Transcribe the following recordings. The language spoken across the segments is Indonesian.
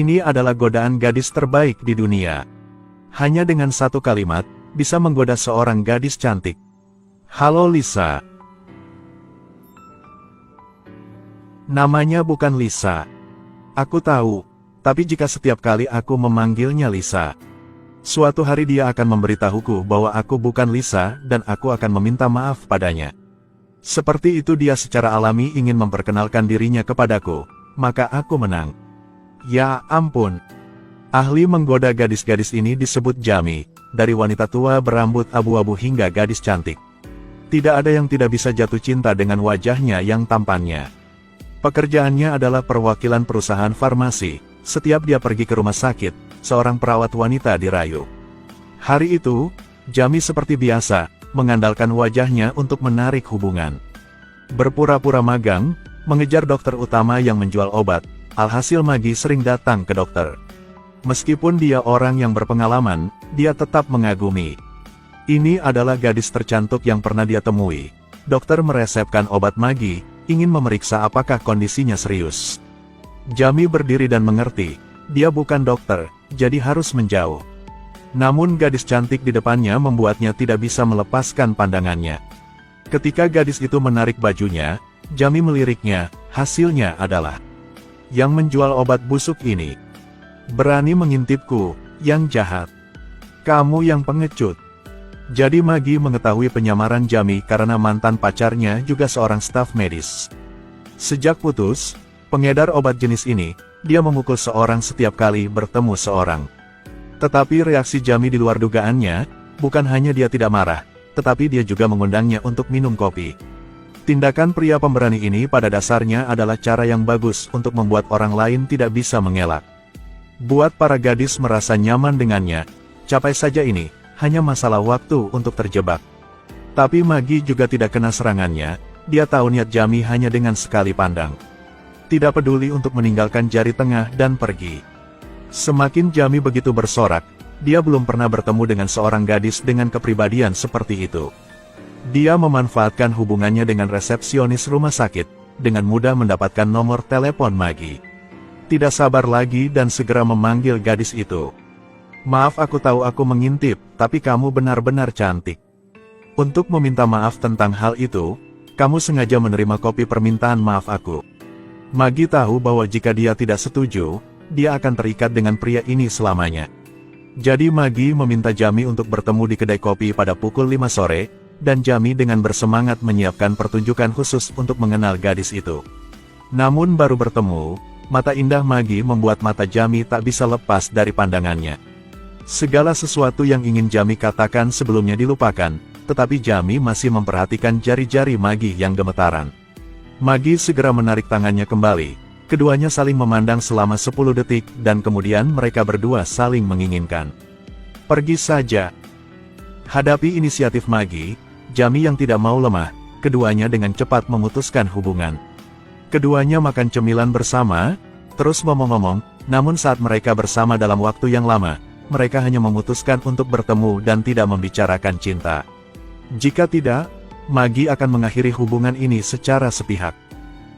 Ini adalah godaan gadis terbaik di dunia. Hanya dengan satu kalimat, bisa menggoda seorang gadis cantik. Halo Lisa. Namanya bukan Lisa. Aku tahu, tapi jika setiap kali aku memanggilnya Lisa, suatu hari dia akan memberitahuku bahwa aku bukan Lisa dan aku akan meminta maaf padanya. Seperti itu dia secara alami ingin memperkenalkan dirinya kepadaku, maka aku menang. Ya ampun. Ahli menggoda gadis-gadis ini disebut Jamie, dari wanita tua berambut abu-abu hingga gadis cantik. Tidak ada yang tidak bisa jatuh cinta dengan wajahnya yang tampannya. Pekerjaannya adalah perwakilan perusahaan farmasi. Setiap dia pergi ke rumah sakit, seorang perawat wanita dirayu. Hari itu, Jamie seperti biasa, mengandalkan wajahnya untuk menarik hubungan. Berpura-pura magang, mengejar dokter utama yang menjual obat, alhasil Maggie sering datang ke dokter. Meskipun dia orang yang berpengalaman, dia tetap mengagumi. Ini adalah gadis tercantik yang pernah dia temui. Dokter meresepkan obat Maggie, ingin memeriksa apakah kondisinya serius. Jamie berdiri dan mengerti, dia bukan dokter, jadi harus menjauh. Namun gadis cantik di depannya membuatnya tidak bisa melepaskan pandangannya. Ketika gadis itu menarik bajunya, Jamie meliriknya, hasilnya adalah yang menjual obat busuk ini berani mengintipku, yang jahat. Kamu yang pengecut. Jadi Maggie mengetahui penyamaran Jamie karena mantan pacarnya juga seorang staf medis. Sejak putus, pengedar obat jenis ini, dia memukul seorang setiap kali bertemu seorang. Tetapi reaksi Jamie di luar dugaannya, bukan hanya dia tidak marah, tetapi dia juga mengundangnya untuk minum kopi. Tindakan pria pemberani ini pada dasarnya adalah cara yang bagus untuk membuat orang lain tidak bisa mengelak. Buat para gadis merasa nyaman dengannya, capai saja ini, hanya masalah waktu untuk terjebak. Tapi Maggie juga tidak kena serangannya, dia tahu niat Jamie hanya dengan sekali pandang. Tidak peduli untuk meninggalkan jari tengah dan pergi. Semakin Jamie begitu bersorak, dia belum pernah bertemu dengan seorang gadis dengan kepribadian seperti itu. Dia memanfaatkan hubungannya dengan resepsionis rumah sakit, dengan mudah mendapatkan nomor telepon Maggie. Tidak sabar lagi dan segera memanggil gadis itu. Maaf aku tahu aku mengintip, tapi kamu benar-benar cantik. Untuk meminta maaf tentang hal itu, kamu sengaja menerima kopi permintaan maaf aku. Maggie tahu bahwa jika dia tidak setuju, dia akan terikat dengan pria ini selamanya. Jadi Maggie meminta Jamie untuk bertemu di kedai kopi pada pukul 5 sore, dan Jamie dengan bersemangat menyiapkan pertunjukan khusus untuk mengenal gadis itu. Namun baru bertemu, mata indah Maggie membuat mata Jamie tak bisa lepas dari pandangannya. Segala sesuatu yang ingin Jamie katakan sebelumnya dilupakan, tetapi Jamie masih memperhatikan jari-jari Maggie yang gemetaran. Maggie segera menarik tangannya kembali, keduanya saling memandang selama 10 detik dan kemudian mereka berdua saling menginginkan. Pergi saja. Hadapi inisiatif Maggie, Jamie yang tidak mau lemah, keduanya dengan cepat memutuskan hubungan. Keduanya makan cemilan bersama, terus ngomong-ngomong, namun saat mereka bersama dalam waktu yang lama, mereka hanya memutuskan untuk bertemu dan tidak membicarakan cinta. Jika tidak, Maggie akan mengakhiri hubungan ini secara sepihak.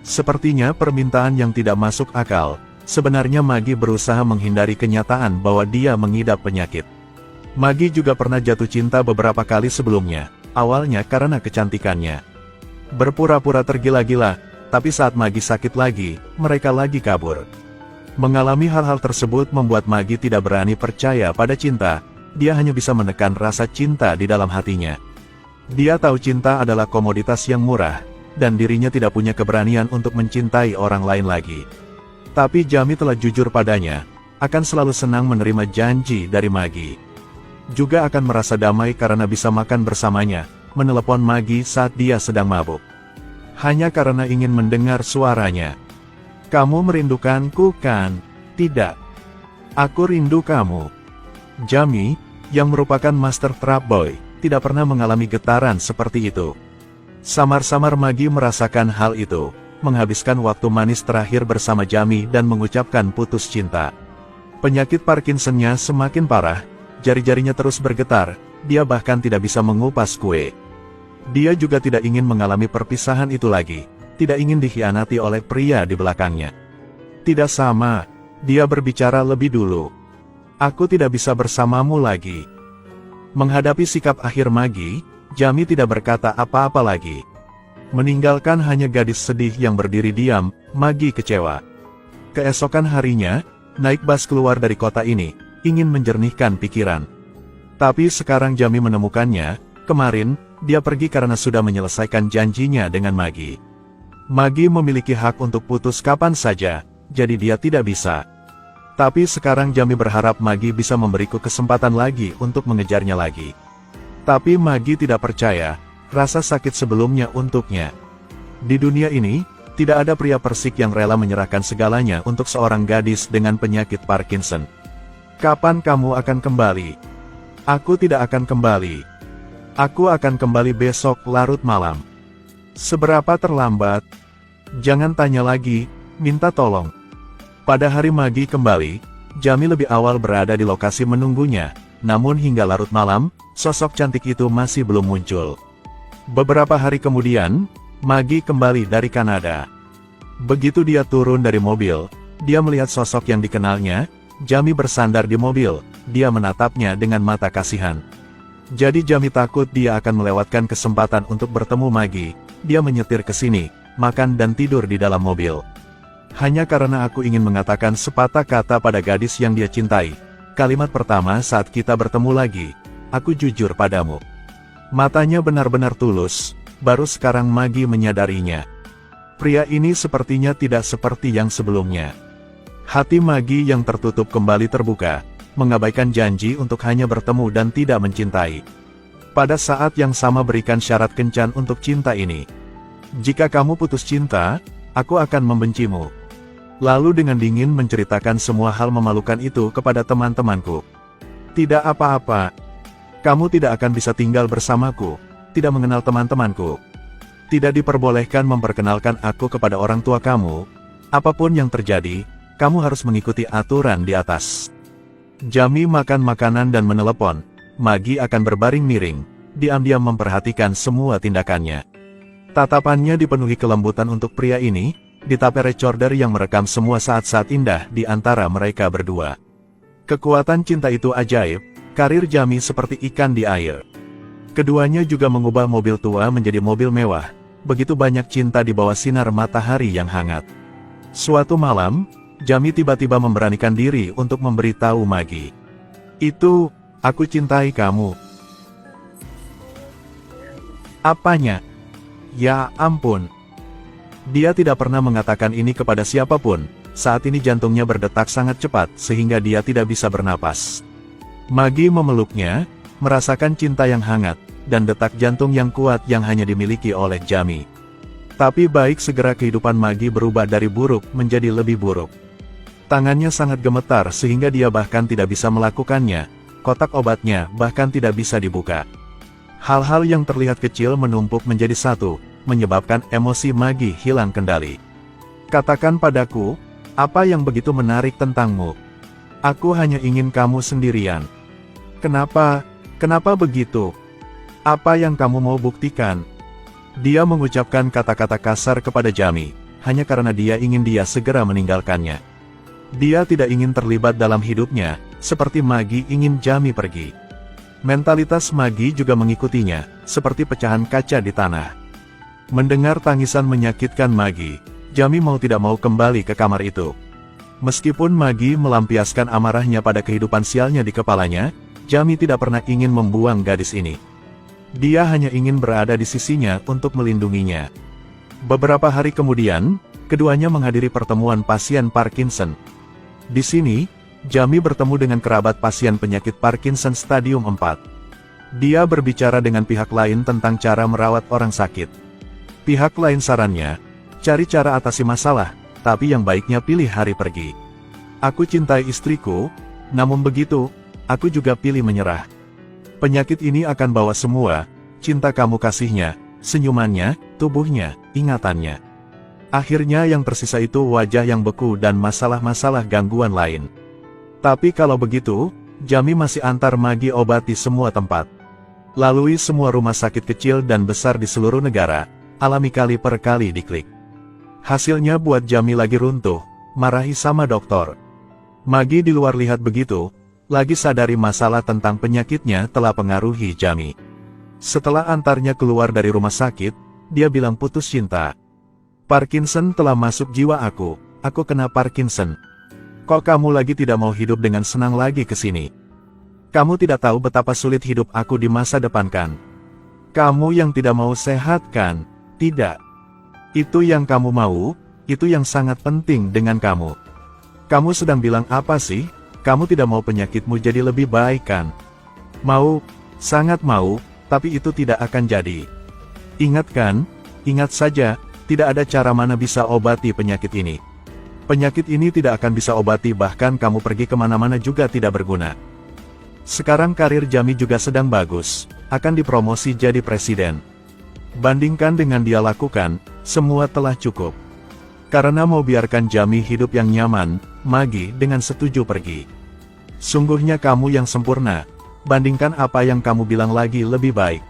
Sepertinya permintaan yang tidak masuk akal, sebenarnya Maggie berusaha menghindari kenyataan bahwa dia mengidap penyakit. Maggie juga pernah jatuh cinta beberapa kali sebelumnya, awalnya karena kecantikannya. Berpura-pura tergila-gila, tapi saat Maggie sakit lagi, mereka lagi kabur. Mengalami hal-hal tersebut membuat Maggie tidak berani percaya pada cinta, dia hanya bisa menekan rasa cinta di dalam hatinya. Dia tahu cinta adalah komoditas yang murah, dan dirinya tidak punya keberanian untuk mencintai orang lain lagi. Tapi Jamie telah jujur padanya, akan selalu senang menerima janji dari Maggie. Juga akan merasa damai karena bisa makan bersamanya, menelepon Maggie saat dia sedang mabuk. Hanya karena ingin mendengar suaranya. Kamu merindukanku kan? Tidak. Aku rindu kamu. Jamie, yang merupakan master trap boy, tidak pernah mengalami getaran seperti itu. Samar-samar Maggie merasakan hal itu, menghabiskan waktu manis terakhir bersama Jamie dan mengucapkan putus cinta. Penyakit Parkinsonnya semakin parah, jari-jarinya terus bergetar, dia bahkan tidak bisa mengupas kue. Dia juga tidak ingin mengalami perpisahan itu lagi, tidak ingin dikhianati oleh pria di belakangnya. Tidak sama, Dia berbicara lebih dulu. Aku tidak bisa bersamamu lagi. Menghadapi sikap akhir Magi, Jami tidak berkata apa-apa lagi. Meninggalkan hanya gadis sedih yang berdiri diam, Magi kecewa. Keesokan harinya, naik bus keluar dari kota ini, ingin menjernihkan pikiran. Tapi sekarang Jami menemukannya, kemarin, dia pergi karena sudah menyelesaikan janjinya dengan Magi. Magi memiliki hak untuk putus kapan saja, jadi dia tidak bisa. Tapi sekarang Jami berharap Magi bisa memberiku kesempatan lagi untuk mengejarnya lagi. Tapi Magi tidak percaya, rasa sakit sebelumnya untuknya. Di dunia ini, tidak ada pria Persik yang rela menyerahkan segalanya untuk seorang gadis dengan penyakit Parkinson. Kapan kamu akan kembali? Aku tidak akan kembali. Aku akan kembali besok larut malam. Seberapa terlambat? Jangan tanya lagi, minta tolong. Pada hari Magi kembali, Jami lebih awal berada di lokasi menunggunya, namun hingga larut malam, sosok cantik itu masih belum muncul. Beberapa hari kemudian, Magi kembali dari Kanada. Begitu dia turun dari mobil, dia melihat sosok yang dikenalnya. Jami bersandar di mobil, dia menatapnya dengan mata kasihan. Jadi Jami takut dia akan melewatkan kesempatan untuk bertemu Magi. Dia menyetir ke sini, makan dan tidur di dalam mobil. Hanya karena aku ingin mengatakan sepatah kata pada gadis yang dia cintai. Kalimat pertama saat kita bertemu lagi, aku jujur padamu. Matanya benar-benar tulus, baru sekarang Magi menyadarinya. Pria ini sepertinya tidak seperti yang sebelumnya. Hati Magi yang tertutup kembali terbuka, mengabaikan janji untuk hanya bertemu dan tidak mencintai. Pada saat yang sama berikan syarat kencan untuk cinta ini. Jika kamu putus cinta, aku akan membencimu. Lalu dengan dingin menceritakan semua hal memalukan itu kepada teman-temanku. Tidak apa-apa. Kamu tidak akan bisa tinggal bersamaku, tidak mengenal teman-temanku. Tidak diperbolehkan memperkenalkan aku kepada orang tua kamu. Apapun yang terjadi, kamu harus mengikuti aturan di atas. Jami makan makanan dan menelepon. Magi akan berbaring miring, diam-diam memperhatikan semua tindakannya. Tatapannya dipenuhi kelembutan untuk pria ini, di tape recorder yang merekam semua saat-saat indah di antara mereka berdua. Kekuatan cinta itu ajaib, karir Jami seperti ikan di air. Keduanya juga mengubah mobil tua menjadi mobil mewah, begitu banyak cinta di bawah sinar matahari yang hangat. Suatu malam, Jami tiba-tiba memberanikan diri untuk memberitahu Magi. Itu, aku cintai kamu. Apanya? Ya ampun. Dia tidak pernah mengatakan ini kepada siapapun, saat ini jantungnya berdetak sangat cepat sehingga dia tidak bisa bernapas. Magi memeluknya, merasakan cinta yang hangat, dan detak jantung yang kuat yang hanya dimiliki oleh Jami. Tapi baik segera kehidupan Magi berubah dari buruk menjadi lebih buruk. Tangannya sangat gemetar sehingga dia bahkan tidak bisa melakukannya, kotak obatnya bahkan tidak bisa dibuka. Hal-hal yang terlihat kecil menumpuk menjadi satu, menyebabkan emosi Magi hilang kendali. Katakan padaku, apa yang begitu menarik tentangmu? Aku hanya ingin kamu sendirian. Kenapa begitu? Apa yang kamu mau buktikan? Dia mengucapkan kata-kata kasar kepada Jami, hanya karena dia ingin dia segera meninggalkannya. Dia tidak ingin terlibat dalam hidupnya, seperti Magi ingin Jami pergi. Mentalitas Magi juga mengikutinya, seperti pecahan kaca di tanah. Mendengar tangisan menyakitkan Magi, Jami mau tidak mau kembali ke kamar itu. Meskipun Magi melampiaskan amarahnya pada kehidupan sialnya di kepalanya, Jami tidak pernah ingin membuang gadis ini. Dia hanya ingin berada di sisinya untuk melindunginya. Beberapa hari kemudian, keduanya menghadiri pertemuan pasien Parkinson. Di sini, Jami bertemu dengan kerabat pasien penyakit Parkinson stadium 4. Dia berbicara dengan pihak lain tentang cara merawat orang sakit. Pihak lain sarannya, cari cara atasi masalah, tapi yang baiknya pilih hari pergi. Aku cintai istriku, namun begitu, aku juga pilih menyerah. Penyakit ini akan bawa semua, cinta kamu kasihnya, senyumannya, tubuhnya, ingatannya. Akhirnya yang tersisa itu wajah yang beku dan masalah-masalah gangguan lain. Tapi kalau begitu, Jami masih antar Magi obat di semua tempat. Lalui semua rumah sakit kecil dan besar di seluruh negara, alami kali per kali diklik. Hasilnya buat Jami lagi runtuh, marahi sama dokter. Magi di luar lihat begitu, lagi sadari masalah tentang penyakitnya telah pengaruhi Jamie. Setelah antarnya keluar dari rumah sakit, dia bilang putus cinta. Parkinson telah masuk jiwa aku kena Parkinson. Kok kamu lagi tidak mau hidup dengan senang lagi ke sini? Kamu tidak tahu betapa sulit hidup aku di masa depan kan? Kamu yang tidak mau sehat kan? Tidak. Itu yang kamu mau, itu yang sangat penting dengan kamu. Kamu sedang bilang apa sih? Kamu tidak mau penyakitmu jadi lebih baik kan? Mau, sangat mau, tapi itu tidak akan jadi. Ingat kan? Ingat saja, tidak ada cara mana bisa obati penyakit ini. Penyakit ini tidak akan bisa obati, bahkan kamu pergi kemana-mana juga tidak berguna. Sekarang karir Jamie juga sedang bagus, akan dipromosi jadi presiden. Bandingkan dengan dia lakukan, semua telah cukup. Karena mau biarkan Jamie hidup yang nyaman, Magi dengan setuju pergi. Sungguhnya kamu yang sempurna, bandingkan apa yang kamu bilang lagi lebih baik.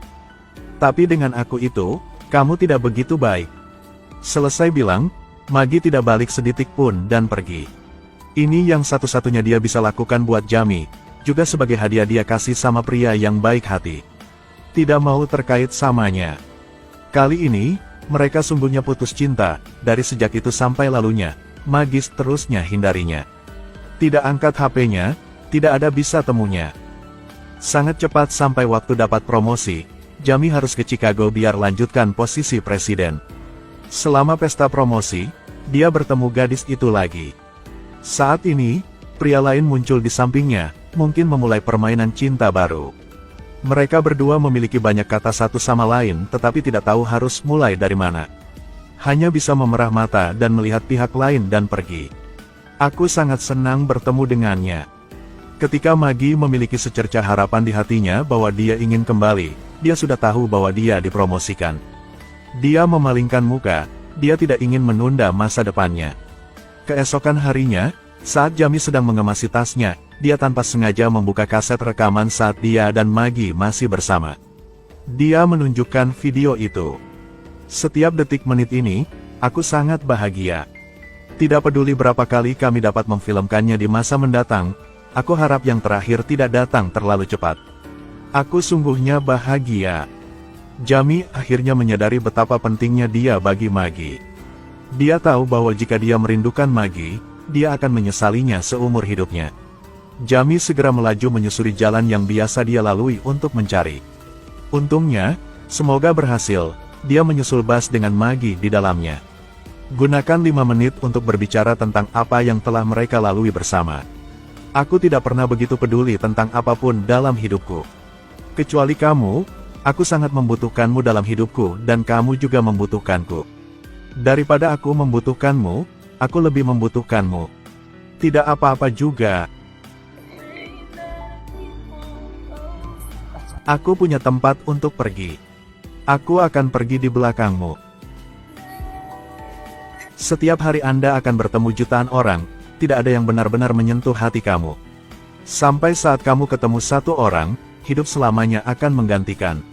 Tapi dengan aku itu, kamu tidak begitu baik. Selesai bilang, Magi tidak balik sedetik pun dan pergi. Ini yang satu-satunya dia bisa lakukan buat Jamie, juga sebagai hadiah dia kasih sama pria yang baik hati. Tidak mau terkait samanya. Kali ini, mereka sungguhnya putus cinta, dari sejak itu sampai lalunya, Magi terusnya hindarinya. Tidak angkat HP-nya, tidak ada bisa temunya. Sangat cepat sampai waktu dapat promosi, Jamie harus ke Chicago biar lanjutkan posisi presiden. Selama pesta promosi, dia bertemu gadis itu lagi. Saat ini, pria lain muncul di sampingnya, mungkin memulai permainan cinta baru. Mereka berdua memiliki banyak kata satu sama lain, tetapi tidak tahu harus mulai dari mana. Hanya bisa memerah mata dan melihat pihak lain dan pergi. Aku sangat senang bertemu dengannya. Ketika Magi memiliki secercah harapan di hatinya bahwa dia ingin kembali, dia sudah tahu bahwa dia dipromosikan. Dia memalingkan muka, dia tidak ingin menunda masa depannya. Keesokan harinya, saat Jamie sedang mengemasi tasnya, dia tanpa sengaja membuka kaset rekaman saat dia dan Magi masih bersama. Dia menunjukkan video itu. Setiap detik menit ini, aku sangat bahagia. Tidak peduli berapa kali kami dapat memfilmkannya di masa mendatang, aku harap yang terakhir tidak datang terlalu cepat. Aku sungguhnya bahagia. Jamie akhirnya menyadari betapa pentingnya dia bagi Magi. Dia tahu bahwa jika dia merindukan Magi, dia akan menyesalinya seumur hidupnya. Jamie segera melaju menyusuri jalan yang biasa dia lalui untuk mencari. Untungnya, semoga berhasil, dia menyusul bus dengan Magi di dalamnya. Gunakan 5 menit untuk berbicara tentang apa yang telah mereka lalui bersama. Aku tidak pernah begitu peduli tentang apapun dalam hidupku. Kecuali kamu, aku sangat membutuhkanmu dalam hidupku dan kamu juga membutuhkanku. Daripada aku membutuhkanmu, aku lebih membutuhkanmu. Tidak apa-apa juga. Aku punya tempat untuk pergi. Aku akan pergi di belakangmu. Setiap hari Anda akan bertemu jutaan orang, tidak ada yang benar-benar menyentuh hati kamu. Sampai saat kamu ketemu satu orang, hidup selamanya akan menggantikan.